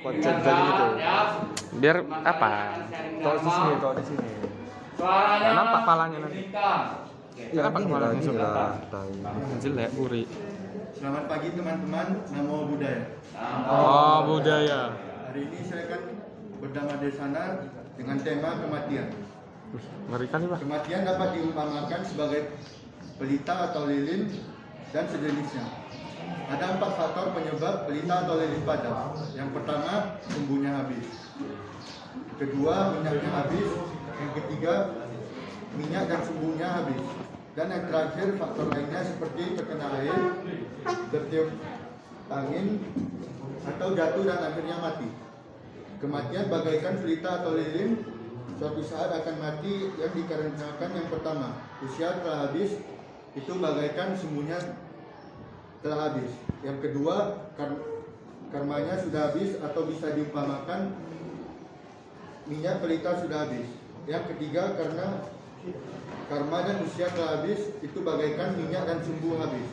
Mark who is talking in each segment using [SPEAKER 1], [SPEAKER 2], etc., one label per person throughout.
[SPEAKER 1] kocok jadi gitu.
[SPEAKER 2] Biar apa?
[SPEAKER 1] Tahu di sini, tahu di sini.
[SPEAKER 2] Nggak nampak palanya nanti.
[SPEAKER 1] Ya
[SPEAKER 2] Kenapa
[SPEAKER 1] gini
[SPEAKER 2] kepala
[SPEAKER 1] lah,
[SPEAKER 2] langsung?
[SPEAKER 1] gini lah. Tai.
[SPEAKER 2] Jelek, uri.
[SPEAKER 3] Selamat pagi teman-teman, namo budaya.
[SPEAKER 2] Oh, budaya.
[SPEAKER 3] Hari ini saya akan berdamai di sana dengan tema kematian.
[SPEAKER 2] Ngerikan nih, Pak.
[SPEAKER 3] Kematian dapat diumpamakan sebagai pelita atau lilin dan sejenisnya. Ada 4 faktor penyebab pelita atau lilin padam. Yang pertama, sumbunya habis. Kedua, minyaknya habis. Yang ketiga, minyak dan sumbunya habis. Dan yang terakhir, faktor lainnya seperti terkena air, tertiup angin, atau jatuh dan akhirnya mati. Kematian bagaikan pelita atau lilin, suatu saat akan mati yang dikarenakan yang pertama, usia telah habis, itu bagaikan sumbunya telah habis. Yang kedua, karmanya sudah habis atau bisa diumpamakan minyak pelita sudah habis. Yang ketiga, karena karma dan usia telah habis, itu bagaikan minyak dan sumbu habis.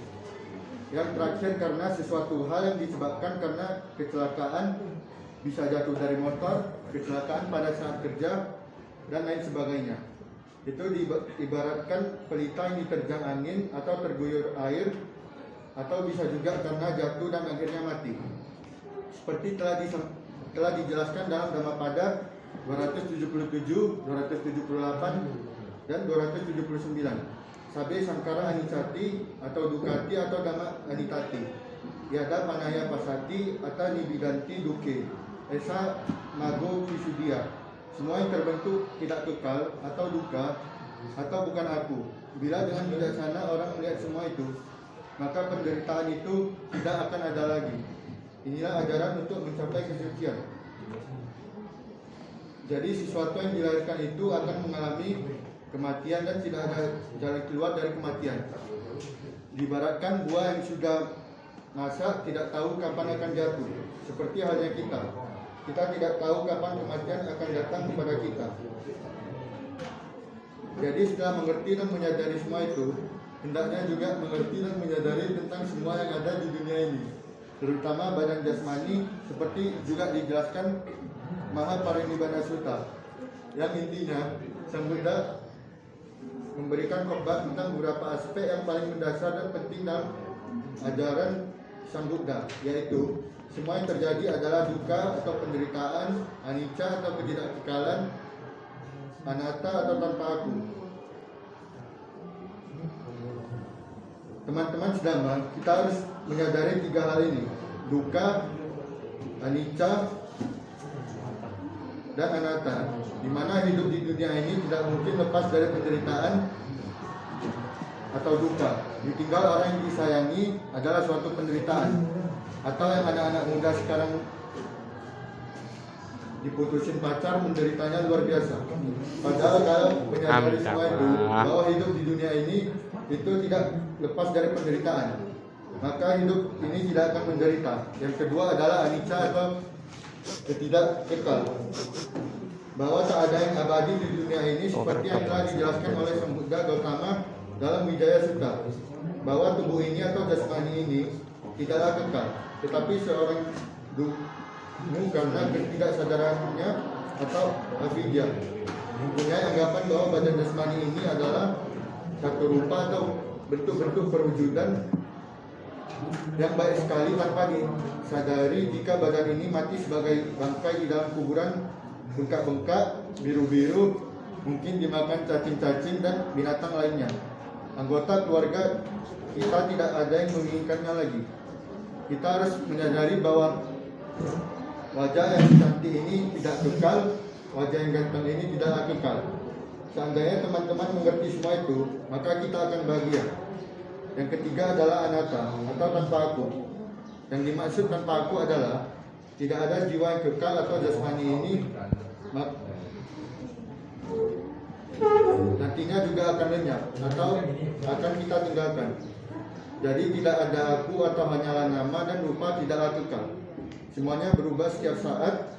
[SPEAKER 3] Yang terakhir, karena sesuatu hal yang disebabkan karena kecelakaan, bisa jatuh dari motor, kecelakaan pada saat kerja, dan lain sebagainya. Itu diibaratkan pelita yang diterjang angin atau terguyur air, atau bisa juga karena jatuh dan akhirnya mati. Seperti telah dijelaskan dalam Dhammapada 277, 278, dan 279. Sabe Sangkara Anicati atau Dukati atau Dhamma Anitati. Yada Panaya Pasati atau Nibiganti Duke. Esa Mago Visudia. Semua yang terbentuk tidak kekal atau duka atau bukan aku. Bila dengan bijaksana orang melihat semua itu, maka penderitaan itu tidak akan ada lagi. Inilah ajaran untuk mencapai kesucian. Jadi sesuatu yang dilahirkan itu akan mengalami kematian dan tidak ada jalan keluar dari kematian. Diibaratkan buah yang sudah masak tidak tahu kapan akan jatuh. Seperti halnya kita. Kita tidak tahu kapan kematian akan datang kepada kita. Jadi setelah mengerti dan menyadari semua itu, hendaknya juga mengerti dan menyadari tentang semua yang ada di dunia ini, terutama badan jasmani, seperti juga dijelaskan Mahaparinibbana Sutta, yang intinya Sang Buddha memberikan khotbah tentang beberapa aspek yang paling mendasar dan penting dalam ajaran Sang Buddha, yaitu semua yang terjadi adalah duka atau penderitaan, anicca atau ketidakkekalan, anatta atau tanpa aku. Teman-teman sedama, kita harus menyadari 3 hal ini: duka, anicca, dan anatta. Di mana hidup di dunia ini tidak mungkin lepas dari penderitaan atau duka. Ditinggal orang yang disayangi adalah suatu penderitaan. Atau yang anak-anak muda sekarang diputusin pacar, menderitanya luar biasa. Padahal kalau menyadari semua itu, bahwa hidup di dunia ini itu tidak lepas dari penderitaan, maka hidup ini tidak akan menderita. Yang kedua adalah anicca atau ketidak kekal, bahwa tak ada yang abadi di dunia ini, seperti yang telah dijelaskan oleh Sang Buddha Gautama dalam Wijaya Sutta, bahwa tubuh ini atau jasmani ini tidaklah kekal, tetapi seorang dumu karena ketidaksadarannya atau avidya mempunyai anggapan bahwa badan jasmani ini adalah satu rupa atau bentuk-bentuk perwujudan yang baik sekali tanpa disadari jika badan ini mati sebagai bangkai di dalam kuburan, bengkak-bengkak, biru-biru, mungkin dimakan cacing-cacing dan binatang lainnya. Anggota keluarga kita tidak ada yang menginginkannya lagi. Kita harus menyadari bahwa wajah yang cantik ini tidak kekal, wajah yang ganteng ini tidak kekal. Seandainya teman-teman mengerti semua itu, maka kita akan bahagia. Yang ketiga adalah anatta atau tanpa aku. Yang dimaksud tanpa aku adalah tidak ada jiwa yang kekal atau jasmani ini nantinya juga akan lenyap atau akan kita tinggalkan. Jadi tidak ada aku atau hanyalah nama dan rupa tidaklah kekal. Semuanya berubah setiap saat.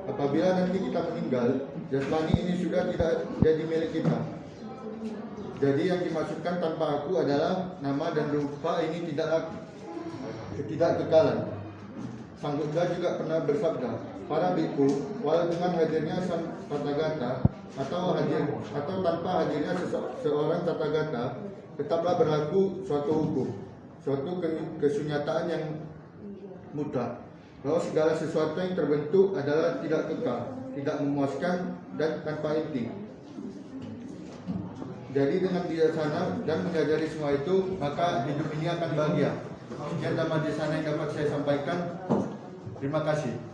[SPEAKER 3] Apabila nanti kita meninggal, jasmani ini sudah tidak jadi milik kita. Jadi yang dimaksudkan tanpa aku adalah nama dan rupa ini tidak kekalan. Sang Buddha juga pernah bersabda, para biku, walau dengan hadirnya sang Tathagata atau tanpa hadirnya seorang Tathagata, tetaplah berlaku suatu hukum, suatu kesunyataan yang mutlak, bahwa segala sesuatu yang terbentuk adalah tidak kekal, tidak memuaskan, dan tanpa inti. Jadi dengan bijaksana dan menyadari semua itu, maka hidup ini akan bahagia. Sekian Dhamma Desana yang dapat saya sampaikan. Terima kasih.